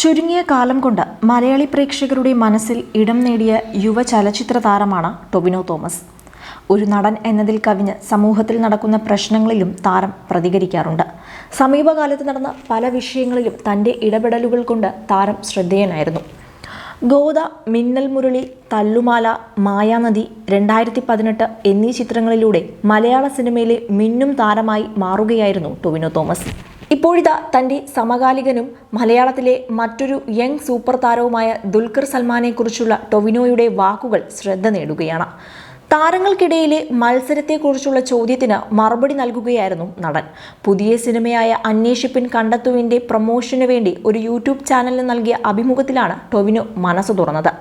ചുരുങ്ങിയ കാലം കൊണ്ട് മലയാളി പ്രേക്ഷകരുടെ മനസ്സിൽ ഇടം നേടിയ യുവ ചലച്ചിത്ര താരമാണ് ടൊവിനോ തോമസ്. ഒരു നടൻ എന്നതിൽ കവിഞ്ഞ് സമൂഹത്തിൽ നടക്കുന്ന പ്രശ്നങ്ങളിലും താരം പ്രതികരിക്കാറുണ്ട്. സമീപകാലത്ത് നടന്ന പല വിഷയങ്ങളിലും തൻ്റെ ഇടപെടലുകൾ കൊണ്ട് താരം ശ്രദ്ധേയനായിരുന്നു. ഗോദ, മിന്നൽ മുരളി, തല്ലുമാല, മായാനദി, 2018 എന്നീ ചിത്രങ്ങളിലൂടെ മലയാള സിനിമയിലെ മിന്നും താരമായി മാറുകയായിരുന്നു ടൊവിനോ തോമസ്. ഇപ്പോഴിതാ തൻ്റെ സമകാലികനും മലയാളത്തിലെ മറ്റൊരു യങ് സൂപ്പർ താരവുമായ ദുൽഖർ സൽമാനെക്കുറിച്ചുള്ള ടൊവിനോയുടെ വാക്കുകൾ ശ്രദ്ധ നേടുകയാണ്. താരങ്ങൾക്കിടയിലെ മത്സരത്തെക്കുറിച്ചുള്ള ചോദ്യത്തിന് മറുപടി നൽകുകയായിരുന്നു നടൻ. പുതിയ സിനിമയായ അന്വേഷിപ്പിൻ കണ്ടെത്തുവിൻ്റെ പ്രൊമോഷന് വേണ്ടി ഒരു യൂട്യൂബ് ചാനലിന് നൽകിയ അഭിമുഖത്തിലാണ് ടൊവിനോ മനസ്സ് തുറന്നത്.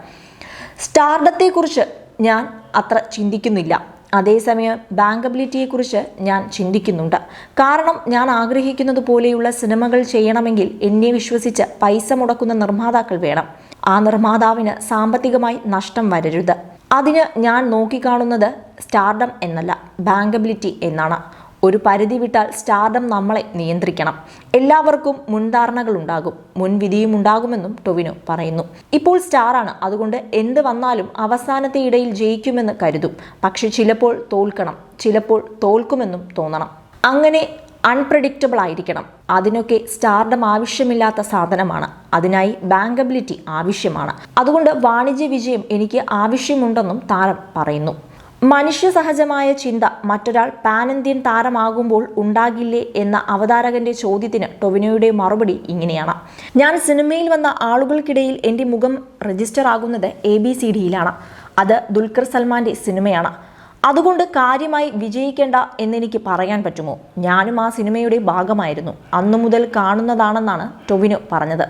സ്റ്റാർഡത്തെക്കുറിച്ച് ഞാൻ അത്ര ചിന്തിക്കുന്നില്ല, അതേസമയം ബാങ്കബിലിറ്റിയെക്കുറിച്ച് ഞാൻ ചിന്തിക്കുന്നുണ്ട്. കാരണം ഞാൻ ആഗ്രഹിക്കുന്നത് പോലെയുള്ള സിനിമകൾ ചെയ്യണമെങ്കിൽ എന്നെ വിശ്വസിച്ച് പൈസ മുടക്കുന്ന നിർമ്മാതാക്കൾ വേണം. ആ നിർമ്മാതാവിന് സാമ്പത്തികമായി നഷ്ടം വരരുത്. അതിന് ഞാൻ നോക്കിക്കാണുന്നത് സ്റ്റാർഡം എന്നല്ല, ബാങ്കബിലിറ്റി എന്നാണ്. ഒരു പരിധി വിട്ടാൽ സ്റ്റാർഡം നമ്മളെ നിയന്ത്രിക്കണം. എല്ലാവർക്കും മുൻധാരണകൾ ഉണ്ടാകും, മുൻവിധിയും ഉണ്ടാകുമെന്നും ടൊവിനോ പറയുന്നു. ഇപ്പോൾ സ്റ്റാറാണ്, അതുകൊണ്ട് എന്ത് വന്നാലും അവസാനത്തെ ഇടയിൽ ജയിക്കുമെന്ന് കരുതും. പക്ഷെ ചിലപ്പോൾ തോൽക്കണം, ചിലപ്പോൾ തോൽക്കുമെന്നും തോന്നണം. അങ്ങനെ അൺപ്രഡിക്റ്റബിൾ ആയിരിക്കണം. അതിനൊക്കെ സ്റ്റാർഡം ആവശ്യമില്ലാത്ത സാധനമാണ്. അതിനായി ബാങ്കബിലിറ്റി ആവശ്യമാണ്. അതുകൊണ്ട് വാണിജ്യ വിജയം എനിക്ക് ആവശ്യമുണ്ടെന്നും താരം പറയുന്നു. മനുഷ്യ സഹജമായ ചിന്ത മറ്റൊരാൾ പാൻ ഇന്ത്യൻ താരമാകുമ്പോൾ ഉണ്ടാകില്ലേ എന്ന അവതാരകന്റെ ചോദ്യത്തിന് ടൊവിനോയുടെ മറുപടി ഇങ്ങനെയാണ്: ഞാൻ സിനിമയിൽ വന്ന ആളുകൾക്കിടയിൽ എൻ്റെ മുഖം രജിസ്റ്റർ ആകുന്നത് ABCDയിലാണ്. അത് ദുൽഖർ സൽമാന്റെ സിനിമയാണ്. അതുകൊണ്ട് കാര്യമായി വിജയിക്കേണ്ട എന്നെനിക്ക് പറയാൻ പറ്റുമോ? ഞാനും ആ സിനിമയുടെ ഭാഗമായിരുന്നു. അന്നു മുതൽ കാണുന്നതാണെന്നാണ് ടൊവിനോ പറഞ്ഞത്.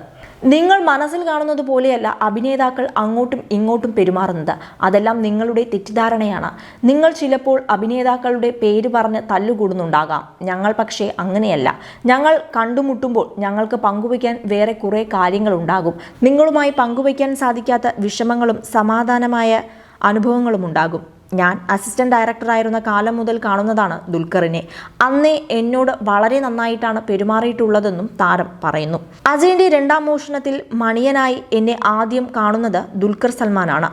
നിങ്ങൾ മനസ്സിൽ കാണുന്നത് പോലെയല്ല അഭിനേതാക്കൾ അങ്ങോട്ടും ഇങ്ങോട്ടും പെരുമാറുന്നത്. അതെല്ലാം നിങ്ങളുടെ തെറ്റിദ്ധാരണയാണ്. നിങ്ങൾ ചിലപ്പോൾ അഭിനേതാക്കളുടെ പേര് പറഞ്ഞ് തല്ലുകൂടുന്നുണ്ടാകാം. ഞങ്ങൾ പക്ഷേ അങ്ങനെയല്ല. ഞങ്ങൾ കണ്ടുമുട്ടുമ്പോൾ ഞങ്ങൾക്ക് പങ്കുവയ്ക്കാൻ വേറെ കുറേ കാര്യങ്ങളുണ്ടാകും. നിങ്ങളുമായി പങ്കുവയ്ക്കാൻ സാധിക്കാത്ത വിഷമങ്ങളും സമാധാനമായ അനുഭവങ്ങളും ഉണ്ടാകും. ഞാൻ അസിസ്റ്റന്റ് ഡയറക്ടറായിരുന്ന കാലം മുതൽ കാണുന്നതാണ് ദുൽഖറിനെ. അന്നേ എന്നോട് വളരെ നന്നായിട്ടാണ് പെരുമാറിയിട്ടുള്ളതെന്നും താരം പറയുന്നു. അജയന്റെ 2ാം മോഷണത്തിൽ മണിയനായി എന്നെ ആദ്യം കാണുന്നത് ദുൽഖർ സൽമാനാണ്.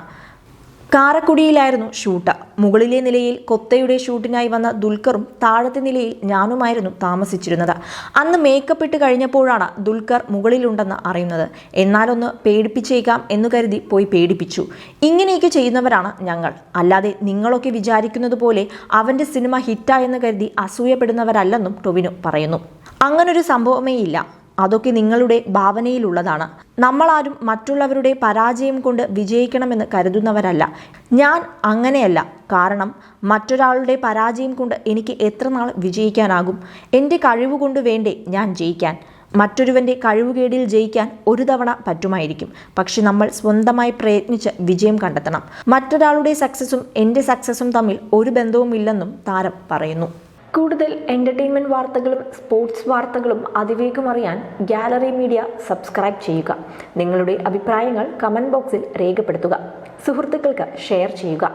കാരക്കുടിയിലായിരുന്നു ഷൂട്ട്. മുകളിലെ നിലയിൽ കൊത്തയുടെ ഷൂട്ടിനായി വന്ന ദുൽഖറും താഴത്തെ നിലയിൽ ഞാനുമായിരുന്നു താമസിച്ചിരുന്നത്. അന്ന് മേക്കപ്പ് ഇട്ട് കഴിഞ്ഞപ്പോഴാണ് ദുൽഖർ മുകളിലുണ്ടെന്ന് അറിയുന്നത്. എന്നാലൊന്ന് പേടിപ്പിച്ചേക്കാം എന്നു കരുതി പോയി പേടിപ്പിച്ചു. ഇങ്ങനെയൊക്കെ ചെയ്യുന്നവരാണ് ഞങ്ങൾ. അല്ലാതെ നിങ്ങളൊക്കെ വിചാരിക്കുന്നത് പോലെ അവൻ്റെ സിനിമ ഹിറ്റായെന്ന് കരുതി അസൂയപ്പെടുന്നവരല്ലെന്നും ടൊവിനോ പറയുന്നു. അങ്ങനൊരു സംഭവമേ ഇല്ല. അതൊക്കെ നിങ്ങളുടെ ഭാവനയിലുള്ളതാണ്. നമ്മളാരും മറ്റുള്ളവരുടെ പരാജയം കൊണ്ട് വിജയിക്കണമെന്ന് കരുതുന്നവരല്ല. ഞാൻ അങ്ങനെയല്ല. കാരണം മറ്റൊരാളുടെ പരാജയം കൊണ്ട് എനിക്ക് എത്ര നാൾ വിജയിക്കാനാകും? എൻ്റെ കഴിവുകൊണ്ട് വേണ്ടേ ഞാൻ ജയിക്കാൻ? മറ്റൊരുവൻ്റെ കഴിവുകേടിൽ ജയിക്കാൻ ഒരു തവണ പറ്റുമായിരിക്കും. പക്ഷെ നമ്മൾ സ്വന്തമായി പ്രയത്നിച്ച് വിജയം കണ്ടെത്തണം. മറ്റൊരാളുടെ സക്സസും എൻ്റെ സക്സസും തമ്മിൽ ഒരു ബന്ധവുമില്ലെന്നും താരം പറയുന്നു. കൂടുതൽ എൻ്റർടൈൻമെൻറ്റ് വാർത്തകളും സ്പോർട്സ് വാർത്തകളും അതിവേഗം അറിയാൻ ഗാലറി മീഡിയ സബ്സ്ക്രൈബ് ചെയ്യുക. നിങ്ങളുടെ അഭിപ്രായങ്ങൾ കമൻറ്റ് ബോക്സിൽ രേഖപ്പെടുത്തുക. സുഹൃത്തുക്കൾക്ക് ഷെയർ ചെയ്യുക.